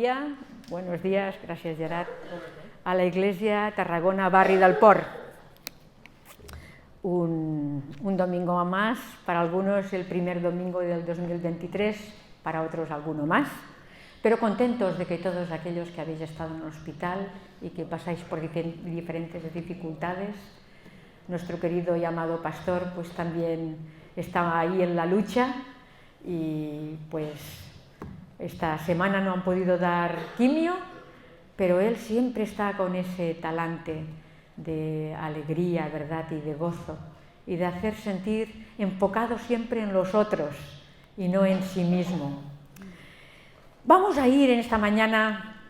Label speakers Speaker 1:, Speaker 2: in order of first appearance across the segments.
Speaker 1: día, buenos días, gracias Gerard, a la Iglesia Tarragona Barri del Port. Un domingo más, para algunos el primer domingo del 2023, para otros alguno más, pero contentos de que todos aquellos que habéis estado en el hospital y que pasáis por diferentes dificultades, nuestro querido y amado pastor pues también está ahí en la lucha y pues esta semana no han podido dar quimio, pero él siempre está con ese talante de alegría, ¿verdad? Y de gozo y de hacer sentir enfocado siempre en los otros y no en sí mismo. Vamos a ir en esta mañana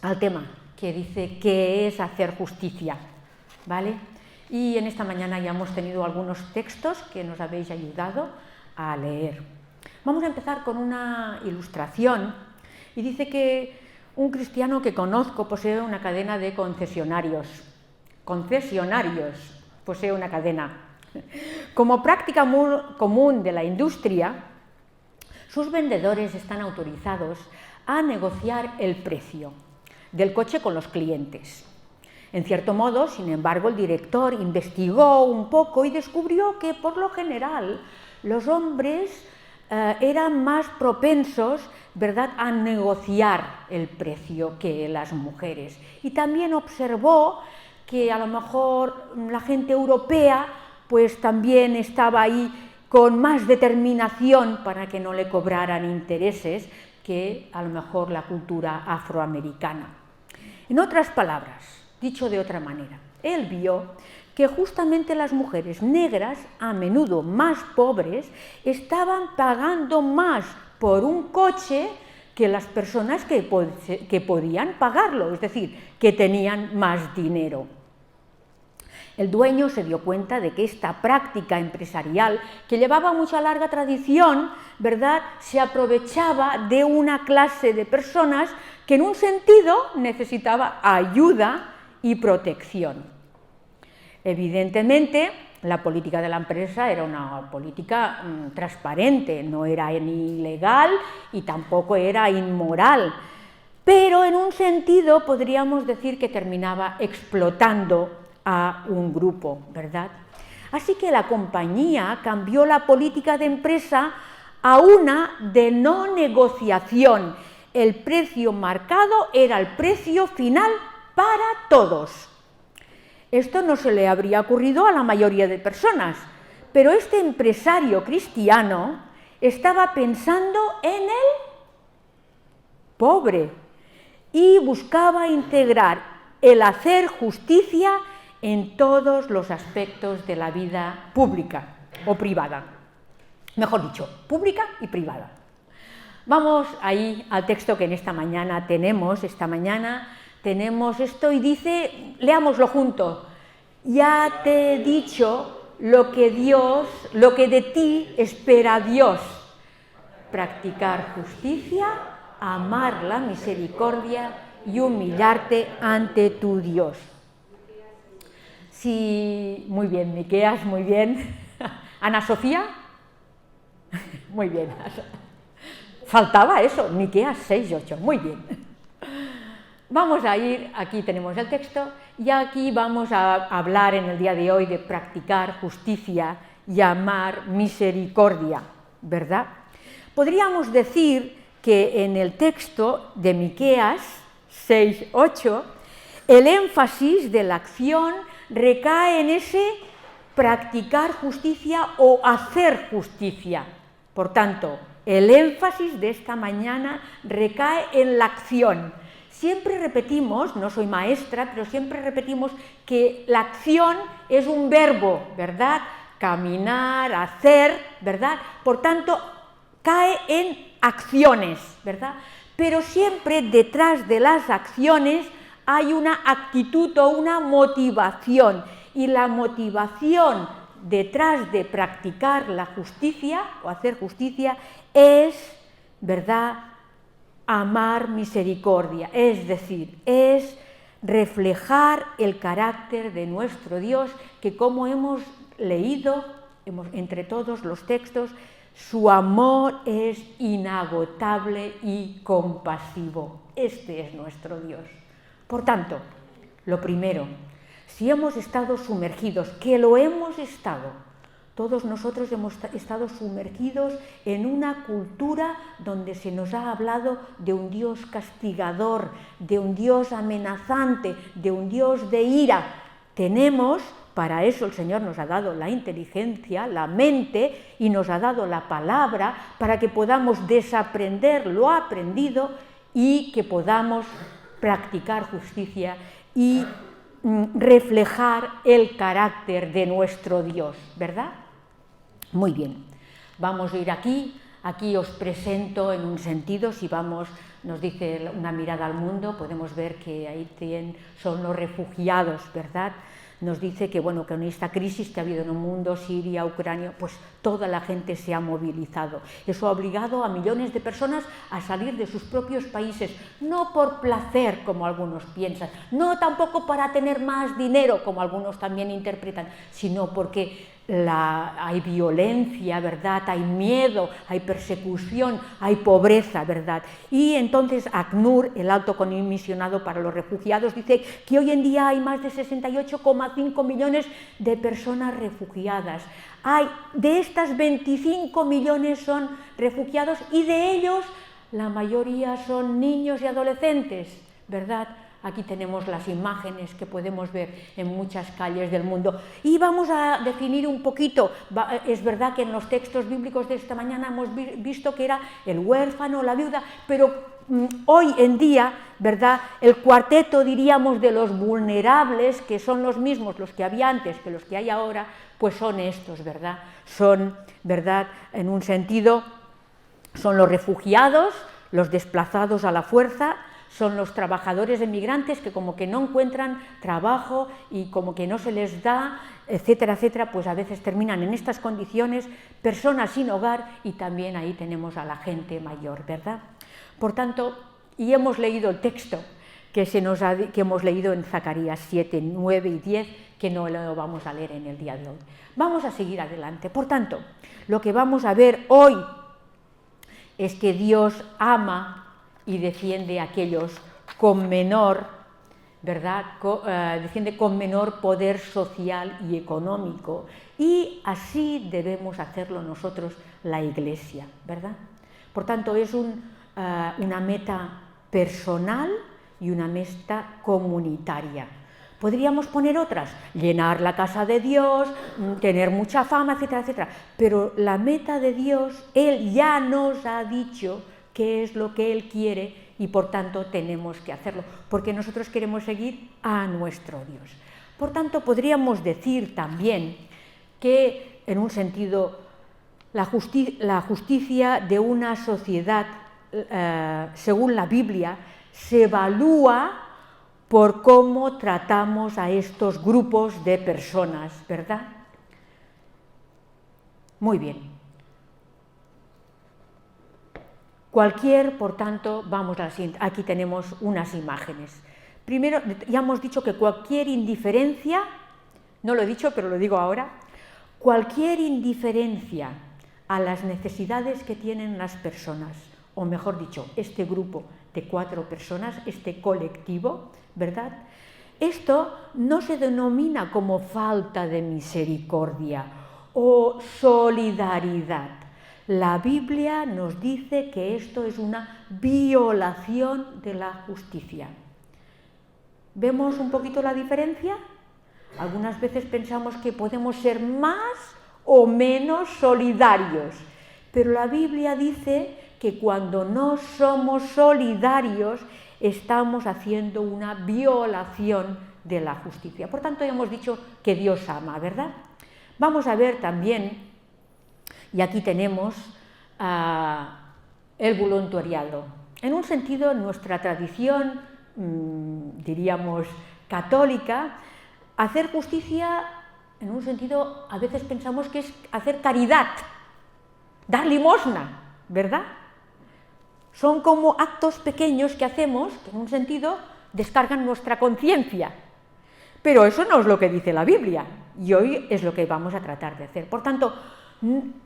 Speaker 1: al tema que dice qué es hacer justicia, ¿vale? Y en esta mañana ya hemos tenido algunos textos que nos habéis ayudado a leer. Vamos a empezar con una ilustración y dice que un cristiano que conozco posee una cadena de concesionarios. Posee una cadena. Como práctica común de la industria, sus vendedores están autorizados a negociar el precio del coche con los clientes. En cierto modo, sin embargo, el director investigó un poco y descubrió que, por lo general, los hombres eran más propensos, ¿verdad?, a negociar el precio que las mujeres. Y también observó que a lo mejor la gente europea pues también estaba ahí con más determinación para que no le cobraran intereses que a lo mejor la cultura afroamericana. En otras palabras, dicho de otra manera, él vio que justamente las mujeres negras, a menudo más pobres, estaban pagando más por un coche que las personas que podían pagarlo, es decir, que tenían más dinero. El dueño se dio cuenta de que esta práctica empresarial, que llevaba mucha larga tradición, ¿verdad?, se aprovechaba de una clase de personas que en un sentido necesitaba ayuda y protección. Evidentemente, la política de la empresa era una política transparente, no era ni ilegal y tampoco era inmoral, pero en un sentido podríamos decir que terminaba explotando a un grupo, ¿verdad? Así que la compañía cambió la política de empresa a una de no negociación. El precio marcado era el precio final para todos. Esto no se le habría ocurrido a la mayoría de personas, pero este empresario cristiano estaba pensando en el pobre y buscaba integrar el hacer justicia en todos los aspectos de la vida pública o privada. Mejor dicho, pública y privada. Vamos ahí al texto que en esta mañana tenemos. Tenemos esto y dice, leámoslo juntos: ya te he dicho lo que de ti espera Dios: practicar justicia, amar la misericordia y humillarte ante tu Dios. Sí, muy bien, Miqueas, muy bien. Ana Sofía, muy bien. Faltaba eso, Miqueas 6:8, muy bien. Vamos a ir, aquí tenemos el texto, y aquí vamos a hablar en el día de hoy de practicar justicia y amar misericordia, ¿verdad? Podríamos decir que en el texto de Miqueas 6:8, el énfasis de la acción recae en ese practicar justicia o hacer justicia. Por tanto, el énfasis de esta mañana recae en la acción. Siempre repetimos, no soy maestra, pero siempre repetimos que la acción es un verbo, ¿verdad? Caminar, hacer, ¿verdad? Por tanto, cae en acciones, ¿verdad? Pero siempre detrás de las acciones hay una actitud o una motivación. Y la motivación detrás de practicar la justicia o hacer justicia es, ¿verdad?, amar misericordia, es decir, es reflejar el carácter de nuestro Dios, que como hemos leído entre todos los textos, Su amor es inagotable y compasivo. Este es nuestro Dios. Por tanto, lo primero, si hemos estado sumergidos, que lo hemos estado, todos nosotros hemos estado sumergidos en una cultura donde se nos ha hablado de un Dios castigador, de un Dios amenazante, de un Dios de ira. Tenemos, para eso el Señor nos ha dado la inteligencia, la mente, y nos ha dado la palabra para que podamos desaprender lo aprendido y que podamos practicar justicia y reflejar el carácter de nuestro Dios, ¿verdad? Muy bien, vamos a ir aquí os presento en un sentido, si vamos, nos dice una mirada al mundo, podemos ver que ahí son los refugiados, ¿verdad? Nos dice que, bueno, con esta crisis que ha habido en el mundo, Siria, Ucrania, pues toda la gente se ha movilizado. Eso ha obligado a millones de personas a salir de sus propios países, no por placer, como algunos piensan, no tampoco para tener más dinero, como algunos también interpretan, sino porque hay violencia, ¿verdad? Hay miedo, hay persecución, hay pobreza, ¿verdad? Y entonces ACNUR, el alto comisionado para los refugiados, dice que hoy en día hay más de 68,5 millones de personas refugiadas. De estas 25 millones son refugiados y de ellos la mayoría son niños y adolescentes, ¿verdad? Aquí tenemos las imágenes que podemos ver en muchas calles del mundo. Y vamos a definir un poquito, es verdad que en los textos bíblicos de esta mañana hemos visto que era el huérfano, la viuda, pero hoy en día, ¿verdad?, el cuarteto, diríamos, de los vulnerables, que son los mismos los que había antes que los que hay ahora, pues son estos, ¿verdad? Son, ¿verdad?, en un sentido, son los refugiados, los desplazados a la fuerza, son los trabajadores emigrantes que como que no encuentran trabajo y como que no se les da, etcétera, etcétera, pues a veces terminan en estas condiciones, personas sin hogar, y también ahí tenemos a la gente mayor, ¿verdad? Por tanto, y hemos leído el texto que hemos leído en Zacarías 7, 9 y 10, que no lo vamos a leer en el día de hoy. Vamos a seguir adelante. Por tanto, lo que vamos a ver hoy es que Dios ama y defiende a aquellos con menor, ¿verdad?, defiende con menor poder social y económico, y así debemos hacerlo nosotros, la Iglesia, ¿verdad? Por tanto, es una meta personal y una meta comunitaria. Podríamos poner otras, llenar la casa de Dios, tener mucha fama, etcétera, etcétera, pero la meta de Dios, Él ya nos ha dicho qué es lo que Él quiere y por tanto tenemos que hacerlo, porque nosotros queremos seguir a nuestro Dios. Por tanto, podríamos decir también que, en un sentido, la justicia de una sociedad, según la Biblia, se evalúa por cómo tratamos a estos grupos de personas, ¿verdad? Muy bien. Por tanto, vamos a la siguiente. Aquí tenemos unas imágenes. Primero, ya hemos dicho que cualquier indiferencia, no lo he dicho, pero lo digo ahora, cualquier indiferencia a las necesidades que tienen las personas, o mejor dicho, este grupo de 4 personas, este colectivo, ¿verdad? Esto no se denomina como falta de misericordia o solidaridad. La Biblia nos dice que esto es una violación de la justicia. ¿Vemos un poquito la diferencia? Algunas veces pensamos que podemos ser más o menos solidarios, pero la Biblia dice que cuando no somos solidarios estamos haciendo una violación de la justicia. Por tanto, ya hemos dicho que Dios ama, ¿verdad? Vamos a ver también. Y aquí tenemos el voluntariado. En un sentido, en nuestra tradición, diríamos, católica, hacer justicia, en un sentido, a veces pensamos que es hacer caridad, dar limosna, ¿verdad? Son como actos pequeños que hacemos, que en un sentido descargan nuestra conciencia. Pero eso no es lo que dice la Biblia, y hoy es lo que vamos a tratar de hacer. Por tanto,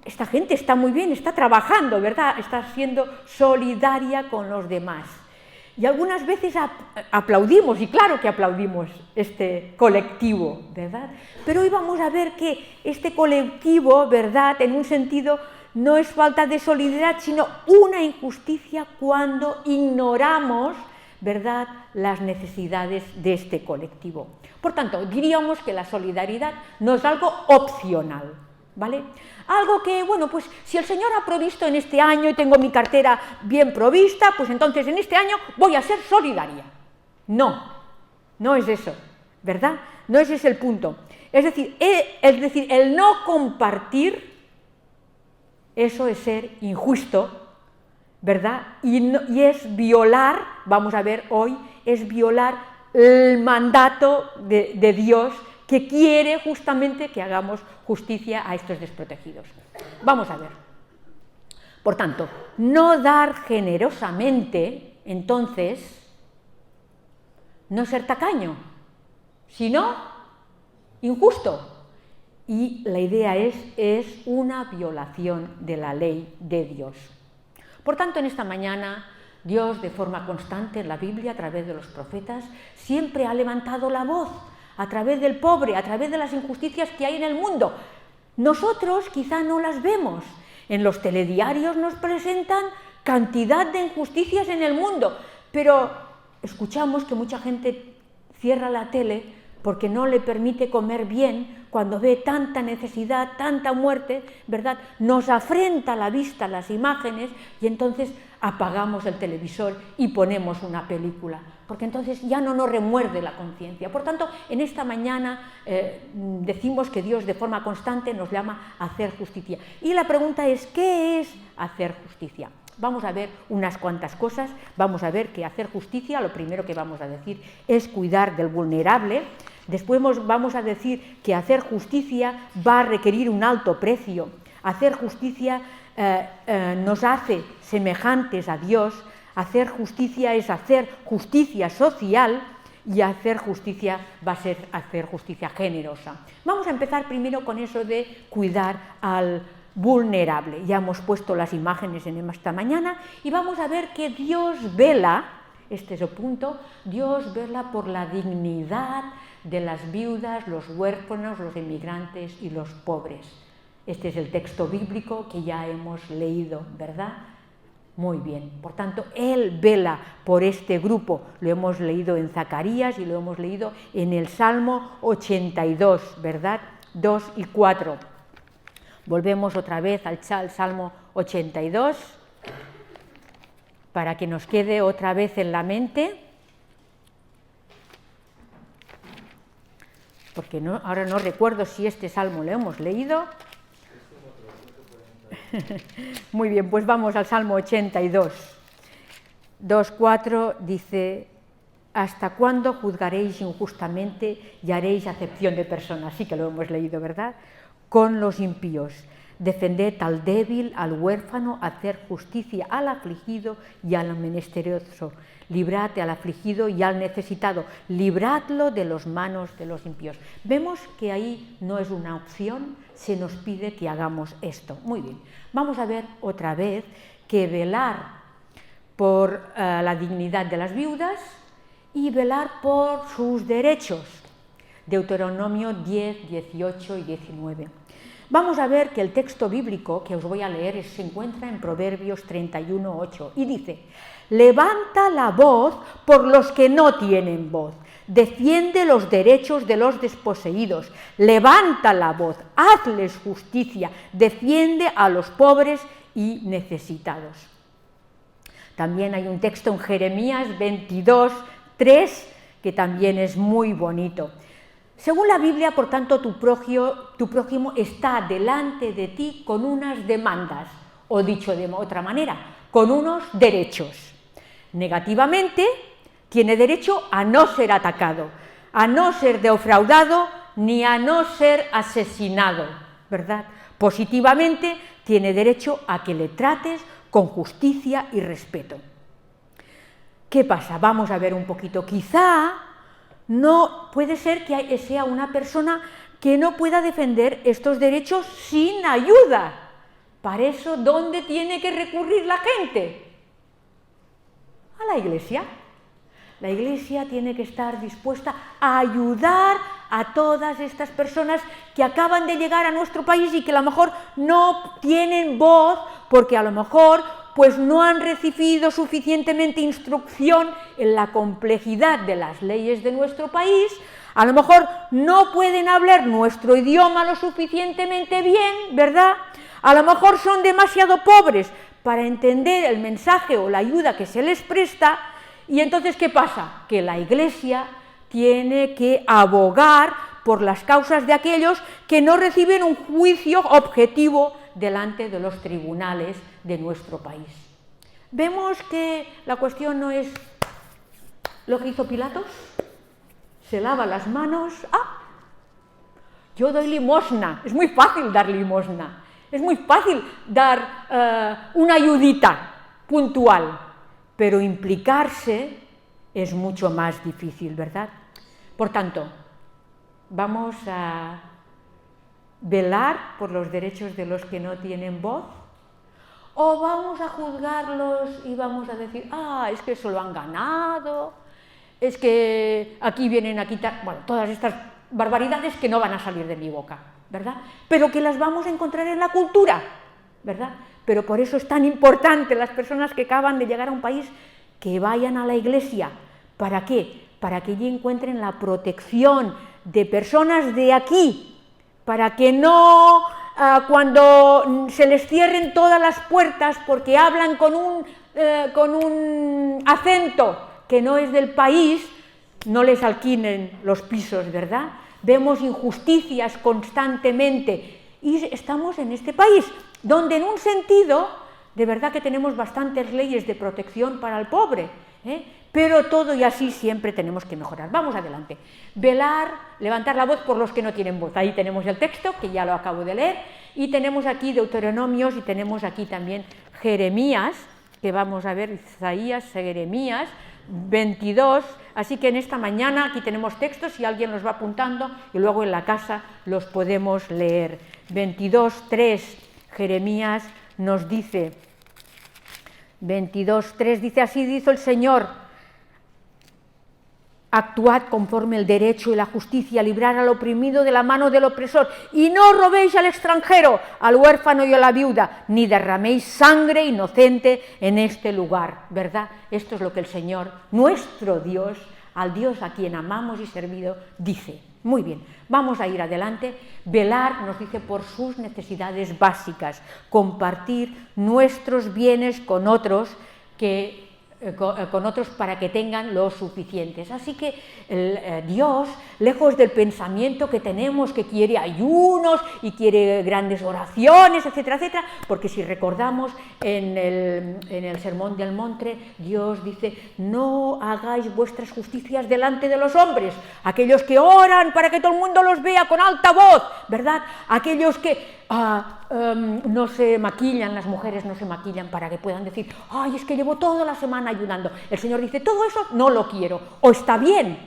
Speaker 1: esta gente está muy bien, está trabajando, ¿verdad? Está siendo solidaria con los demás. Y algunas veces aplaudimos, y claro que aplaudimos este colectivo, ¿verdad? Pero hoy vamos a ver que este colectivo, ¿verdad?, en un sentido, no es falta de solidaridad, sino una injusticia cuando ignoramos, ¿verdad?, las necesidades de este colectivo. Por tanto, diríamos que la solidaridad no es algo opcional, ¿vale? Algo que, bueno, pues si el Señor ha provisto en este año y tengo mi cartera bien provista, pues entonces en este año voy a ser solidaria. No, no es eso, ¿verdad? No ese es el punto. Es decir, el no compartir, eso es ser injusto, ¿verdad? Y es violar, vamos a ver hoy, es violar el mandato de Dios, que quiere justamente que hagamos justicia a estos desprotegidos. Vamos a ver. Por tanto, no dar generosamente, entonces, no ser tacaño, sino injusto. Y la idea es una violación de la ley de Dios. Por tanto, en esta mañana, Dios, de forma constante en la Biblia, a través de los profetas, siempre ha levantado la voz a través del pobre, a través de las injusticias que hay en el mundo. Nosotros quizá no las vemos. En los telediarios nos presentan cantidad de injusticias en el mundo, pero escuchamos que mucha gente cierra la tele porque no le permite comer bien cuando ve tanta necesidad, tanta muerte, ¿verdad? Nos afrenta la vista las imágenes y entonces apagamos el televisor y ponemos una película, porque entonces ya no nos remuerde la conciencia. Por tanto, en esta mañana decimos que Dios de forma constante nos llama a hacer justicia. Y la pregunta es, ¿qué es hacer justicia? Vamos a ver unas cuantas cosas. Vamos a ver que hacer justicia, lo primero que vamos a decir es cuidar del vulnerable. Después vamos a decir que hacer justicia va a requerir un alto precio. Hacer justicia nos hace semejantes a Dios. Hacer justicia es hacer justicia social, y hacer justicia va a ser hacer justicia generosa. Vamos a empezar primero con eso de cuidar al vulnerable. Ya hemos puesto las imágenes en esta mañana y vamos a ver que Dios vela, este es el punto, Dios vela por la dignidad de las viudas, los huérfanos, los inmigrantes y los pobres. Este es el texto bíblico que ya hemos leído, ¿verdad? Muy bien. Por tanto, Él vela por este grupo. Lo hemos leído en Zacarías y lo hemos leído en el Salmo 82, ¿verdad? 2 y 4. Volvemos otra vez al Salmo 82 para que nos quede otra vez en la mente. Porque ahora no recuerdo si este salmo lo hemos leído. Muy bien, pues vamos al Salmo 82. 2:4 dice: ¿hasta cuándo juzgaréis injustamente y haréis acepción de personas? Sí que lo hemos leído, ¿verdad? Con los impíos. Defended al débil, al huérfano, hacer justicia al afligido y al menesteroso. Librad al afligido y al necesitado, libradlo de las manos de los impíos. Vemos que ahí no es una opción, se nos pide que hagamos esto. Muy bien, vamos a ver otra vez que velar por la dignidad de las viudas y velar por sus derechos. Deuteronomio 10, 18 y 19. Vamos a ver que el texto bíblico que os voy a leer se encuentra en Proverbios 31, 8 y dice: levanta la voz por los que no tienen voz, defiende los derechos de los desposeídos, levanta la voz, hazles justicia, defiende a los pobres y necesitados. También hay un texto en Jeremías 22, 3, que también es muy bonito. Según la Biblia, por tanto, tu prójimo está delante de ti con unas demandas, o dicho de otra manera, con unos derechos. Negativamente, tiene derecho a no ser atacado, a no ser defraudado, ni a no ser asesinado, ¿verdad? Positivamente, tiene derecho a que le trates con justicia y respeto. ¿Qué pasa? Vamos a ver un poquito. Quizá no puede ser que sea una persona que no pueda defender estos derechos sin ayuda. Para eso, ¿dónde tiene que recurrir la gente? A la Iglesia. La Iglesia tiene que estar dispuesta a ayudar a todas estas personas que acaban de llegar a nuestro país y que a lo mejor no tienen voz porque a lo mejor pues no han recibido suficientemente instrucción en la complejidad de las leyes de nuestro país, a lo mejor no pueden hablar nuestro idioma lo suficientemente bien, ¿verdad? A lo mejor son demasiado pobres para entender el mensaje o la ayuda que se les presta. Y entonces, ¿qué pasa? Que la Iglesia tiene que abogar por las causas de aquellos que no reciben un juicio objetivo delante de los tribunales de nuestro país. Vemos que la cuestión no es lo que hizo Pilatos, se lava las manos, yo doy limosna, es muy fácil dar limosna, es muy fácil dar una ayudita puntual, pero implicarse es mucho más difícil, ¿verdad? Por tanto, vamos a velar por los derechos de los que no tienen voz, o vamos a juzgarlos y vamos a decir, es que eso lo han ganado, es que aquí vienen a quitar, bueno, todas estas barbaridades que no van a salir de mi boca, ¿verdad? Pero que las vamos a encontrar en la cultura, ¿verdad? Pero por eso es tan importante las personas que acaban de llegar a un país que vayan a la Iglesia. ¿Para qué? Para que allí encuentren la protección de personas de aquí, para que no, cuando se les cierren todas las puertas porque hablan con un acento que no es del país, no les alquilen los pisos, ¿verdad? Vemos injusticias constantemente y estamos en este país donde en un sentido, de verdad que tenemos bastantes leyes de protección para el pobre, pero todo y así siempre tenemos que mejorar. Vamos adelante. Velar, levantar la voz por los que no tienen voz. Ahí tenemos el texto, que ya lo acabo de leer, y tenemos aquí Deuteronomios y tenemos aquí también Jeremías, que vamos a ver, Isaías, Jeremías, 22, así que en esta mañana aquí tenemos textos y alguien los va apuntando y luego en la casa los podemos leer. 22:3, Jeremías nos dice, 22:3 dice, así dice el Señor, actuad conforme el derecho y la justicia, librar al oprimido de la mano del opresor, y no robéis al extranjero, al huérfano y a la viuda, ni derraméis sangre inocente en este lugar, ¿verdad? Esto es lo que el Señor, nuestro Dios, al Dios a quien amamos y servido, dice. Muy bien, vamos a ir adelante. Velar, nos dice, por sus necesidades básicas, compartir nuestros bienes con otros para que tengan lo suficientes. Así que Dios, lejos del pensamiento que tenemos, que quiere ayunos y quiere grandes oraciones, etcétera, etcétera, porque si recordamos en el Sermón del Monte, Dios dice, no hagáis vuestras justicias delante de los hombres, aquellos que oran para que todo el mundo los vea con alta voz, ¿verdad? Aquellos que no se maquillan, las mujeres no se maquillan para que puedan decir, ay, es que llevo toda la semana ayudando. El Señor dice, todo eso no lo quiero, o está bien,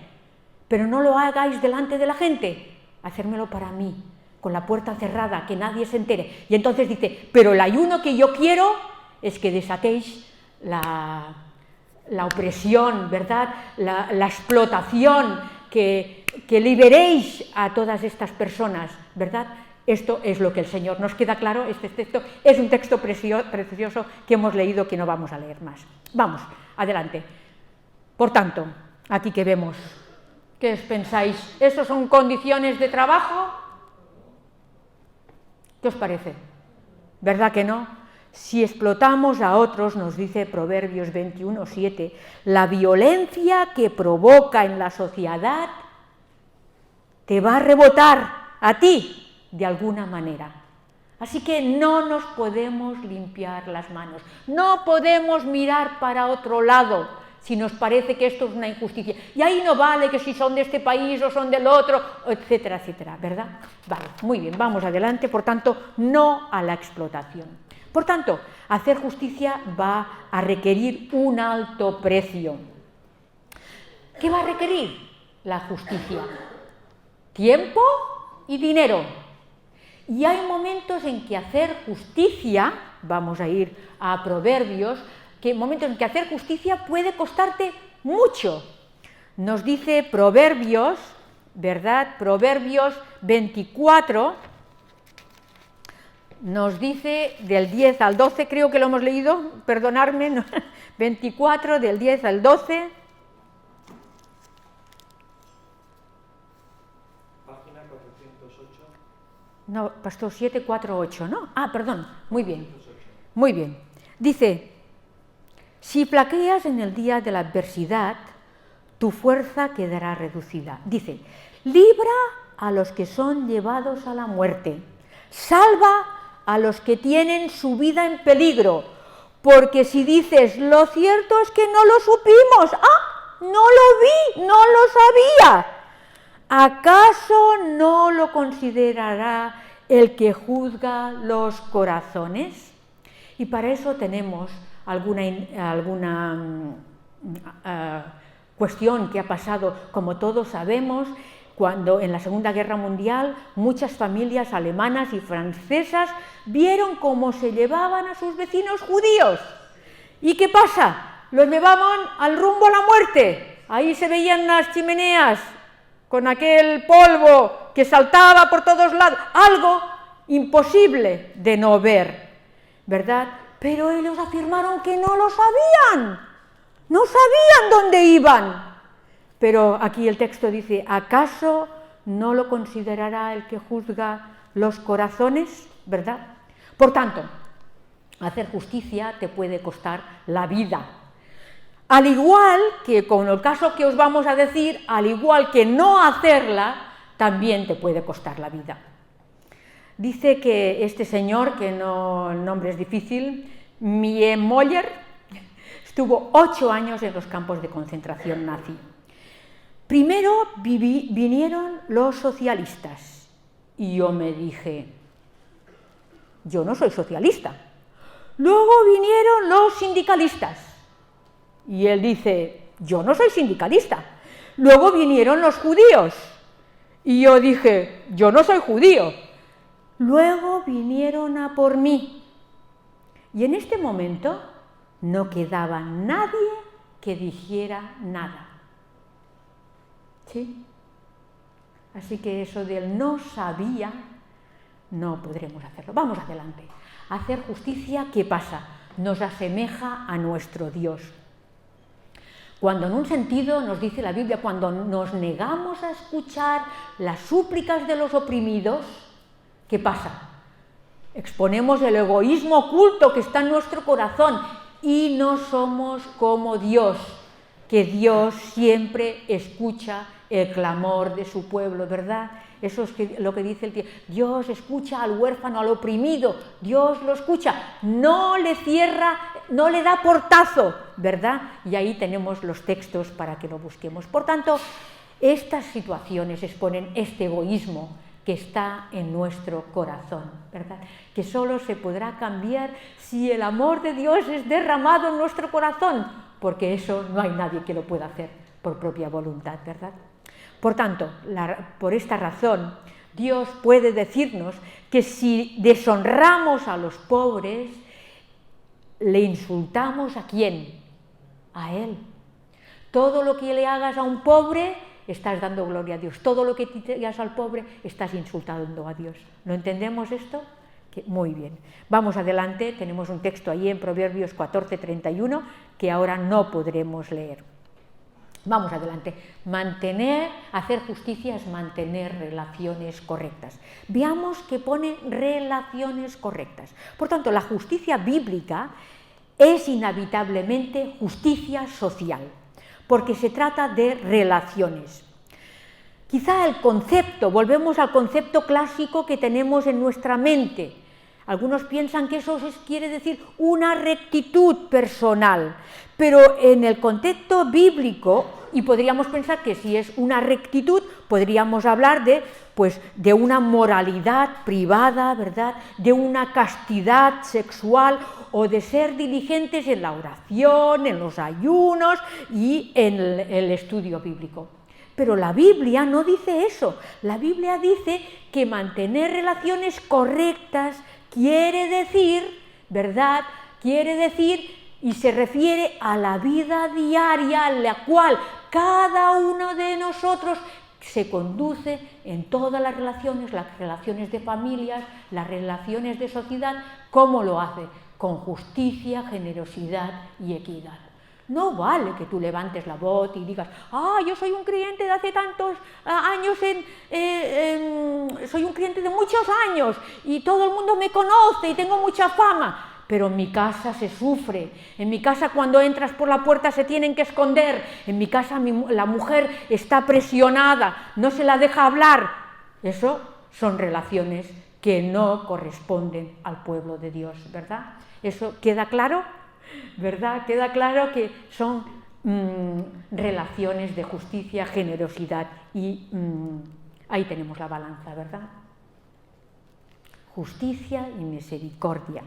Speaker 1: pero no lo hagáis delante de la gente, hacérmelo para mí, con la puerta cerrada, que nadie se entere. Y entonces dice, pero el ayuno que yo quiero es que desatéis la opresión, ¿verdad? La explotación, que liberéis a todas estas personas, ¿verdad? Esto es lo que el Señor, nos queda claro, este texto es un texto precioso que hemos leído, que no vamos a leer más. Vamos, adelante. Por tanto, aquí que vemos, ¿qué os pensáis? ¿Esos son condiciones de trabajo? ¿Qué os parece? ¿Verdad que no? Si explotamos a otros, nos dice Proverbios 21:7, la violencia que provoca en la sociedad te va a rebotar a ti de alguna manera. Así que no nos podemos limpiar las manos, no podemos mirar para otro lado si nos parece que esto es una injusticia. Y ahí no vale que si son de este país o son del otro, etcétera, etcétera, ¿verdad? Vale, muy bien, vamos adelante. Por tanto, no a la explotación. Por tanto, hacer justicia va a requerir un alto precio. ¿Qué va a requerir la justicia? ¿Tiempo? y dinero. Y hay momentos en que hacer justicia, vamos a ir a Proverbios, que momentos en que hacer justicia puede costarte mucho. Nos dice Proverbios, ¿verdad? Proverbios 24, nos dice del 10 al 12, creo que lo hemos leído, perdonadme, no, 24 del 10 al 12.
Speaker 2: Página 408.
Speaker 1: No, pastor, 748, ¿no? Ah, perdón, muy bien, muy bien. Dice, si flaqueas en el día de la adversidad, tu fuerza quedará reducida. Dice, libra a los que son llevados a la muerte, salva a los que tienen su vida en peligro, porque si dices, lo cierto es que no lo supimos, no lo vi, no lo sabía, ¿acaso no lo considerará el que juzga los corazones? Y para eso tenemos alguna cuestión que ha pasado, como todos sabemos, cuando en la Segunda Guerra Mundial muchas familias alemanas y francesas vieron cómo se llevaban a sus vecinos judíos. ¿Y qué pasa? Los llevaban al rumbo a la muerte. Ahí se veían las chimeneas con aquel polvo que saltaba por todos lados, algo imposible de no ver, ¿verdad? Pero ellos afirmaron que no lo sabían, no sabían dónde iban. Pero aquí el texto dice, ¿acaso no lo considerará el que juzga los corazones? ¿Verdad? Por tanto, hacer justicia te puede costar la vida. Al igual que con el caso que os vamos a decir, al igual que no hacerla, también te puede costar la vida. Dice que este señor, que no, el nombre es difícil, Niemöller, estuvo 8 años en los campos de concentración nazi. Primero vinieron los socialistas y yo me dije, yo no soy socialista. Luego vinieron los sindicalistas y él dice, yo no soy sindicalista. Luego vinieron los judíos y yo dije, yo no soy judío. Luego vinieron a por mí y en este momento no quedaba nadie que dijera nada. ¿Sí? Así que eso del no sabía, no podremos hacerlo. Vamos adelante. Hacer justicia, ¿qué pasa? Nos asemeja a nuestro Dios. Cuando en un sentido nos dice la Biblia, cuando nos negamos a escuchar las súplicas de los oprimidos, ¿qué pasa? Exponemos el egoísmo oculto que está en nuestro corazón y no somos como Dios, que Dios siempre escucha el clamor de su pueblo, ¿verdad? Eso es lo que dice el tío. Dios escucha al huérfano, al oprimido, Dios lo escucha, no le cierra, no le da portazo, ¿verdad? Y ahí tenemos los textos para que lo busquemos. Por tanto, estas situaciones exponen este egoísmo que está en nuestro corazón, ¿verdad? Que solo se podrá cambiar si el amor de Dios es derramado en nuestro corazón, porque eso no hay nadie que lo pueda hacer por propia voluntad, ¿verdad? Por tanto, por esta razón, Dios puede decirnos que si deshonramos a los pobres, le insultamos ¿a quién? A Él. Todo lo que le hagas a un pobre, estás dando gloria a Dios. Todo lo que te digas al pobre, estás insultando a Dios. ¿No entendemos esto? Muy bien. Vamos adelante, tenemos un texto ahí en Proverbios 14:31 que ahora no podremos leer. Vamos adelante. Hacer justicia es mantener relaciones correctas. Veamos que pone relaciones correctas. Por tanto, la justicia bíblica es inevitablemente justicia social, porque se trata de relaciones. Quizá el concepto, volvemos al concepto clásico que tenemos en nuestra mente. Algunos piensan que eso quiere decir una rectitud personal, pero en el contexto bíblico, y podríamos pensar que si es una rectitud, podríamos hablar de una moralidad privada, ¿verdad? De una castidad sexual o de ser diligentes en la oración, en los ayunos y en el estudio bíblico. pero la Biblia no dice eso. La Biblia dice que mantener relaciones correctas quiere decir, ¿verdad? Quiere decir y se refiere a la vida diaria en la cual cada uno de nosotros se conduce en todas las relaciones de familias, las relaciones de sociedad. ¿Cómo lo hace? Con justicia, generosidad y equidad. No vale que tú levantes la voz y digas, yo soy un creyente de hace tantos años, soy un creyente de muchos años y todo el mundo me conoce y tengo mucha fama. Pero en mi casa se sufre, en mi casa cuando entras por la puerta se tienen que esconder, en mi casa la mujer está presionada, no se la deja hablar. Eso son relaciones que no corresponden al pueblo de Dios, ¿verdad? ¿Eso queda claro? ¿Verdad? Queda claro que son relaciones de justicia, generosidad y ahí tenemos la balanza, ¿verdad? Justicia y misericordia.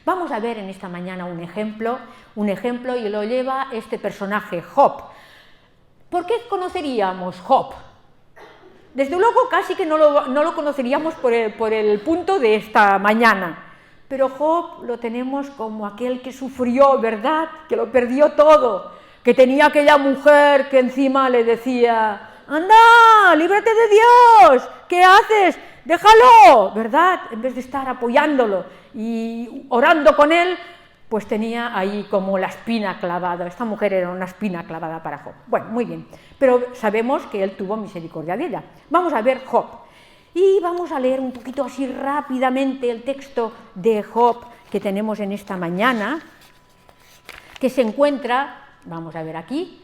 Speaker 1: Vamos a ver en esta mañana un ejemplo y lo lleva este personaje, Job. ¿Por qué conoceríamos Job? Desde luego casi que no lo conoceríamos por el punto de esta mañana, pero Job lo tenemos como aquel que sufrió, ¿verdad? Que lo perdió todo, que tenía aquella mujer que encima le decía, ¡anda, líbrate de Dios! ¿Qué haces? ¡Déjalo! ¿Verdad? En vez de estar apoyándolo y orando con él, pues tenía ahí como la espina clavada. Esta mujer era una espina clavada para Job. Bueno, muy bien, pero sabemos que él tuvo misericordia de ella. Vamos a ver Job. Y vamos a leer un poquito así rápidamente el texto de Job que tenemos en esta mañana, que se encuentra, vamos a ver aquí,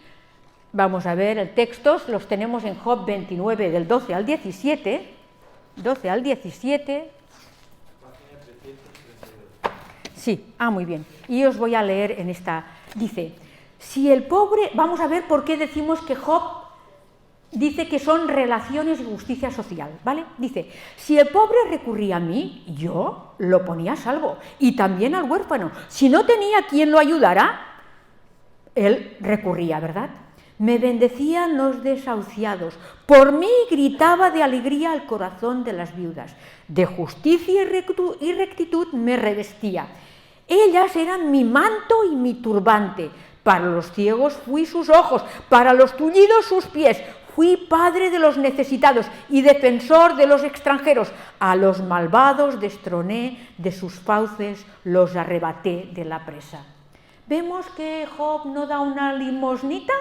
Speaker 1: vamos a ver el texto, los tenemos en Job 29 del 12 al 17, 12 al 17. Sí, muy bien. Y os voy a leer en esta, dice, si el pobre, vamos a ver por qué decimos que Job dice que son relaciones de justicia social, ¿vale? Dice, si el pobre recurría a mí, yo lo ponía a salvo, y también al huérfano. Si no tenía quien lo ayudara, él recurría, ¿verdad? Me bendecían los desahuciados, por mí gritaba de alegría el corazón de las viudas, de justicia y rectitud me revestía. Ellas eran mi manto y mi turbante, para los ciegos fui sus ojos, para los tullidos sus pies, fui padre de los necesitados y defensor de los extranjeros, a los malvados destroné de sus fauces, los arrebaté de la presa. ¿Vemos que Job no da una limosnita?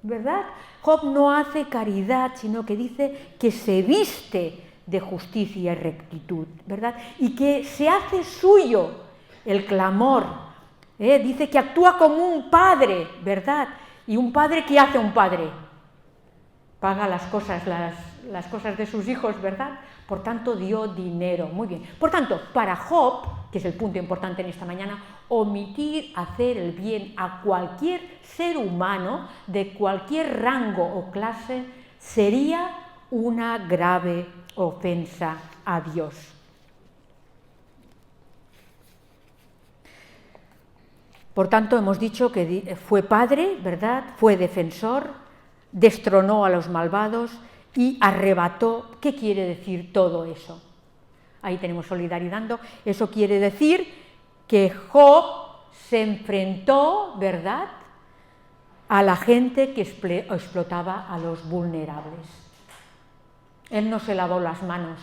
Speaker 1: ¿Verdad? Job no hace caridad, sino que dice que se viste de justicia y rectitud, ¿verdad? Y que se hace suyo el clamor. Dice que actúa como un padre, ¿verdad? ¿Y un padre qué hace un padre? Paga las cosas de sus hijos, ¿verdad? Por tanto, dio dinero. Muy bien. Por tanto, para Job, que es el punto importante en esta mañana, omitir hacer el bien a cualquier ser humano de cualquier rango o clase sería una grave ofensa a Dios. Por tanto, hemos dicho que fue padre, ¿verdad? Fue defensor, destronó a los malvados y arrebató. ¿Qué quiere decir todo eso? Ahí tenemos solidaridad. Eso quiere decir que Job se enfrentó, ¿verdad?, a la gente que explotaba a los vulnerables. Él no se lavó las manos.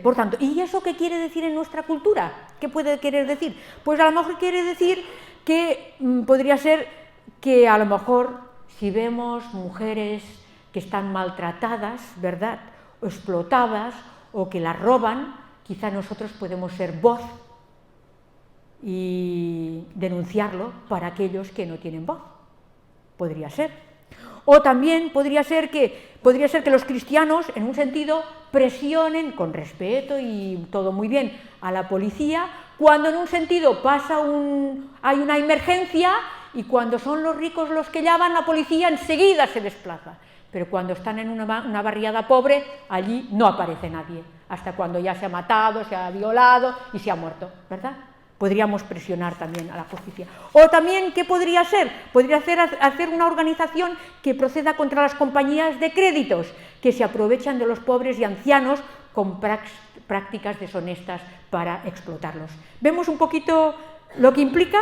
Speaker 1: Por tanto, ¿y eso qué quiere decir en nuestra cultura? ¿Qué puede querer decir? Pues a lo mejor quiere decir que podría ser que a lo mejor si vemos mujeres que están maltratadas, ¿verdad?, o explotadas o que las roban, quizá nosotros podemos ser voz y denunciarlo para aquellos que no tienen voz. Podría ser. O también podría ser que los cristianos, en un sentido, presionen con respeto y todo muy bien a la policía, cuando en un sentido hay una emergencia y cuando son los ricos los que llaman, la policía enseguida se desplaza. Pero cuando están en una barriada pobre, allí no aparece nadie, hasta cuando ya se ha matado, se ha violado y se ha muerto, ¿verdad? Podríamos presionar también a la justicia. O también, ¿qué podría ser? Podría ser hacer una organización que proceda contra las compañías de créditos, que se aprovechan de los pobres y ancianos con prácticas deshonestas para explotarlos. ¿Vemos un poquito lo que implica?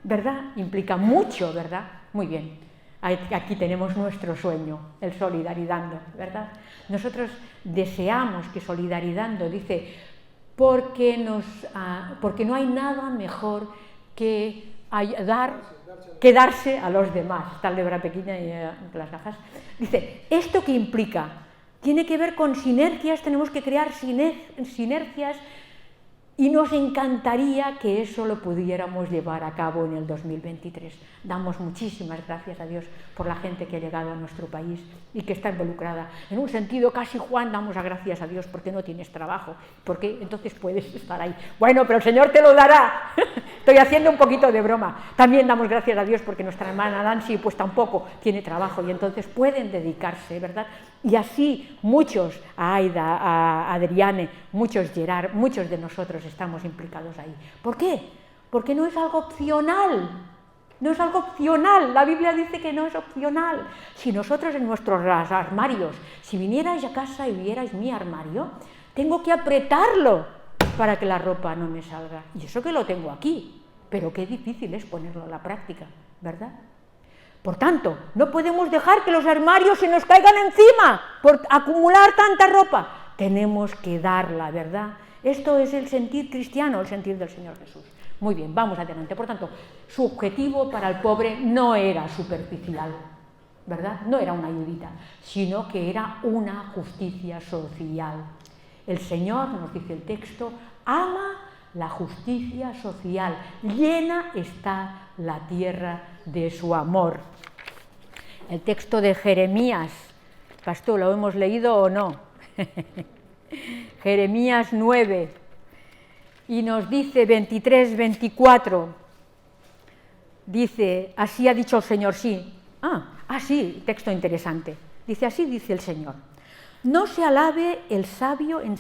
Speaker 1: ¿Verdad? Implica mucho, ¿verdad? Muy bien. Aquí tenemos nuestro sueño, el Solidaridando, ¿verdad? Nosotros deseamos que Solidaridando, dice, porque no hay nada mejor que darse a los demás. Está la letra pequeña y las gafas. Dice, ¿esto qué implica? Tiene que ver con sinergias, tenemos que crear sinergias y nos encantaría que eso lo pudiéramos llevar a cabo en el 2023. Damos muchísimas gracias a Dios por la gente que ha llegado a nuestro país y que está involucrada. En un sentido casi, Juan, damos gracias a Dios porque no tienes trabajo, porque entonces puedes estar ahí. Bueno, pero el Señor te lo dará. Estoy haciendo un poquito de broma. También damos gracias a Dios porque nuestra hermana Nancy pues tampoco tiene trabajo y entonces pueden dedicarse, ¿verdad? Y así muchos, a Aida, a Adriane, muchos Gerard, muchos de nosotros estamos implicados ahí. ¿Por qué? Porque no es algo opcional. No es algo opcional. La Biblia dice que no es opcional. Si nosotros en nuestros armarios, si vinierais a casa y vierais mi armario, tengo que apretarlo para que la ropa no me salga. Y eso que lo tengo aquí, pero qué difícil es ponerlo a la práctica, ¿verdad? Por tanto, no podemos dejar que los armarios se nos caigan encima por acumular tanta ropa. Tenemos que darla, ¿verdad? Esto es el sentir cristiano, el sentir del Señor Jesús. Muy bien, vamos adelante. Por tanto, su objetivo para el pobre no era superficial, ¿verdad? No era una ayudita, sino que era una justicia social. El Señor, nos dice el texto, ama la justicia social, llena está la tierra de su amor. El texto de Jeremías, Pastor, ¿lo hemos leído o no? Jeremías 9, y nos dice 23-24, dice, así ha dicho el Señor, sí. Sí, texto interesante. Dice, así dice el Señor, no se alabe el sabio en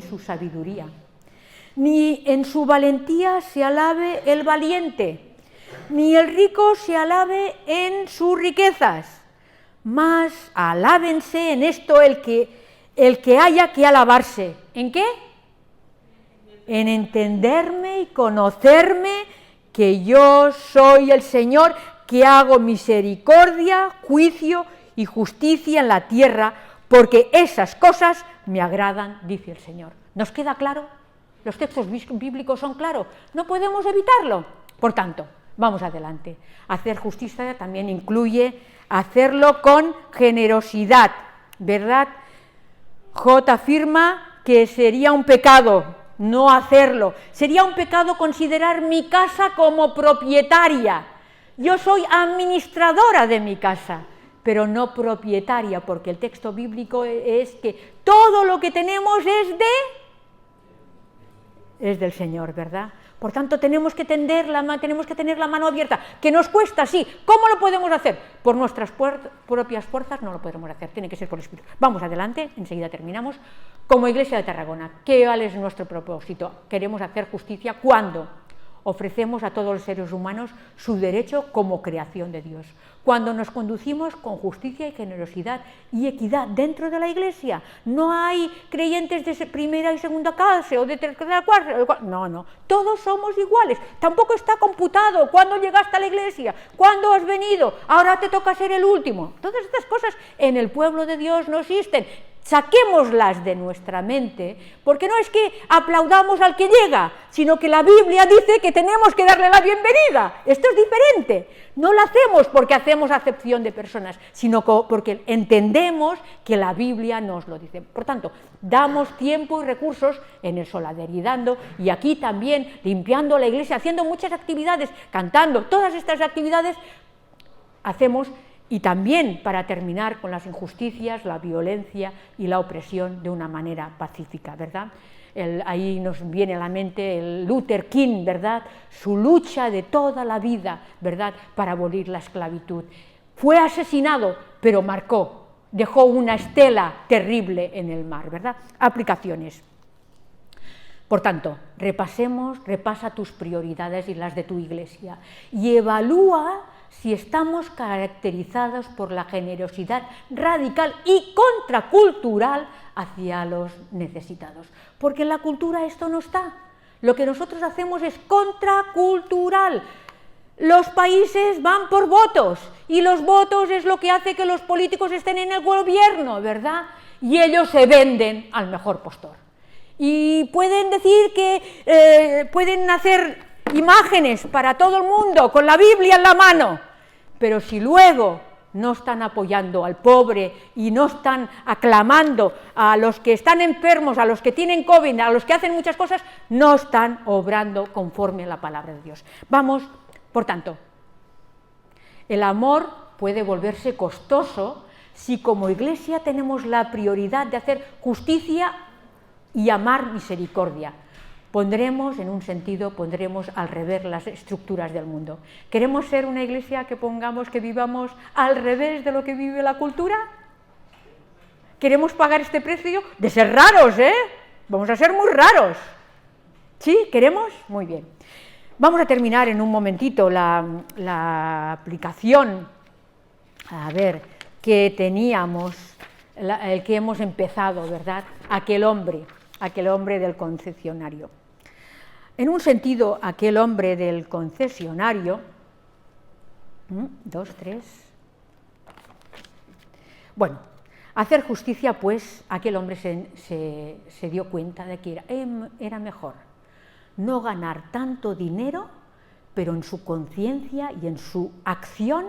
Speaker 1: su sabiduría, ni en su valentía se alabe el valiente, ni el rico se alabe en sus riquezas, mas alábense en esto el que haya que alabarse. ¿En qué? En entenderme y conocerme que yo soy el Señor, que hago misericordia, juicio y justicia en la tierra, porque esas cosas me agradan, dice el Señor. ¿Nos queda claro? Los textos bíblicos son claros, no podemos evitarlo. Por tanto, vamos adelante. Hacer justicia también incluye hacerlo con generosidad, ¿verdad? J afirma que sería un pecado no hacerlo. Sería un pecado considerar mi casa como propietaria. Yo soy administradora de mi casa, pero no propietaria, porque el texto bíblico es que todo lo que tenemos es del Señor, ¿verdad? Por tanto, tenemos que tener la mano abierta, que nos cuesta, sí. ¿Cómo lo podemos hacer? Por nuestras propias fuerzas no lo podremos hacer, tiene que ser por el Espíritu. Vamos adelante, enseguida terminamos. Como Iglesia de Tarragona, ¿cuál es nuestro propósito? Queremos hacer justicia cuando ofrecemos a todos los seres humanos su derecho como creación de Dios. Cuando nos conducimos con justicia y generosidad y equidad dentro de la Iglesia. No hay creyentes de primera y segunda clase o de tercera clase. No, todos somos iguales. Tampoco está computado cuándo llegaste a la Iglesia, cuándo has venido, ahora te toca ser el último. Todas estas cosas en el pueblo de Dios no existen. Saquémoslas de nuestra mente, porque no es que aplaudamos al que llega, sino que la Biblia dice que tenemos que darle la bienvenida. Esto es diferente. No lo hacemos porque hacemos acepción de personas, sino porque entendemos que la Biblia nos lo dice. Por tanto, damos tiempo y recursos en el Solidaridando y aquí también limpiando la iglesia, haciendo muchas actividades, cantando, todas estas actividades hacemos. Y también para terminar con las injusticias, la violencia y la opresión de una manera pacífica, ¿verdad? Ahí nos viene a la mente el Luther King, ¿verdad? Su lucha de toda la vida, ¿verdad? Para abolir la esclavitud. Fue asesinado, pero marcó, dejó una estela terrible en el mar, ¿verdad? Aplicaciones. Por tanto, repasa tus prioridades y las de tu Iglesia y evalúa si estamos caracterizados por la generosidad radical y contracultural hacia los necesitados. Porque en la cultura esto no está. Lo que nosotros hacemos es contracultural. Los países van por votos y los votos es lo que hace que los políticos estén en el gobierno, ¿verdad? Y ellos se venden al mejor postor. Y pueden decir que pueden hacer imágenes para todo el mundo con la Biblia en la mano, pero si luego no están apoyando al pobre y no están aclamando a los que están enfermos, a los que tienen COVID, a los que hacen muchas cosas, no están obrando conforme a la palabra de Dios. Vamos, por tanto, el amor puede volverse costoso si como Iglesia tenemos la prioridad de hacer justicia y amar misericordia. Pondremos al revés las estructuras del mundo. ¿Queremos ser una Iglesia que vivamos al revés de lo que vive la cultura? ¿Queremos pagar este precio de ser raros, Vamos a ser muy raros. ¿Sí? ¿Queremos? Muy bien. Vamos a terminar en un momentito la aplicación, a ver, que teníamos, el que hemos empezado, ¿verdad? Aquel hombre del concesionario. En un sentido, aquel hombre del concesionario, bueno, hacer justicia, pues, aquel hombre se dio cuenta de que era mejor no ganar tanto dinero, pero en su conciencia y en su acción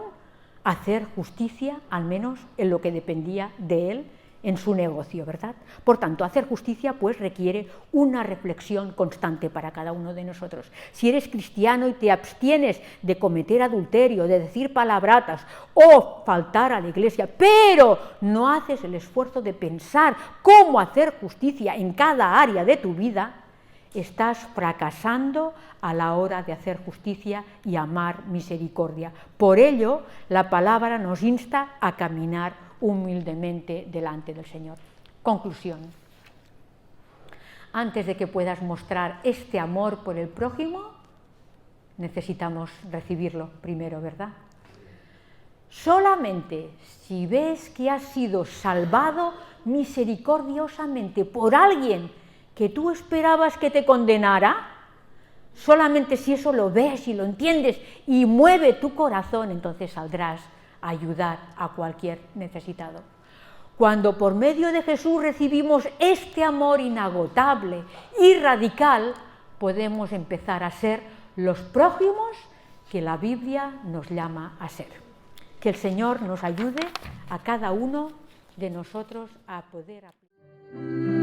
Speaker 1: hacer justicia, al menos en lo que dependía de él, en su negocio, ¿verdad? Por tanto, hacer justicia pues requiere una reflexión constante para cada uno de nosotros. Si eres cristiano y te abstienes de cometer adulterio, de decir palabrotas o faltar a la iglesia, pero no haces el esfuerzo de pensar cómo hacer justicia en cada área de tu vida, estás fracasando a la hora de hacer justicia y amar misericordia. Por ello, la palabra nos insta a caminar humildemente delante del Señor. Conclusión. Antes de que puedas mostrar este amor por el prójimo, necesitamos recibirlo primero, ¿verdad? Solamente si ves que has sido salvado misericordiosamente por alguien que tú esperabas que te condenara, solamente si eso lo ves y lo entiendes y mueve tu corazón, entonces saldrás a ayudar a cualquier necesitado. Cuando por medio de Jesús recibimos este amor inagotable y radical, podemos empezar a ser los prójimos que la Biblia nos llama a ser. Que el Señor nos ayude a cada uno de nosotros a poder aplicar.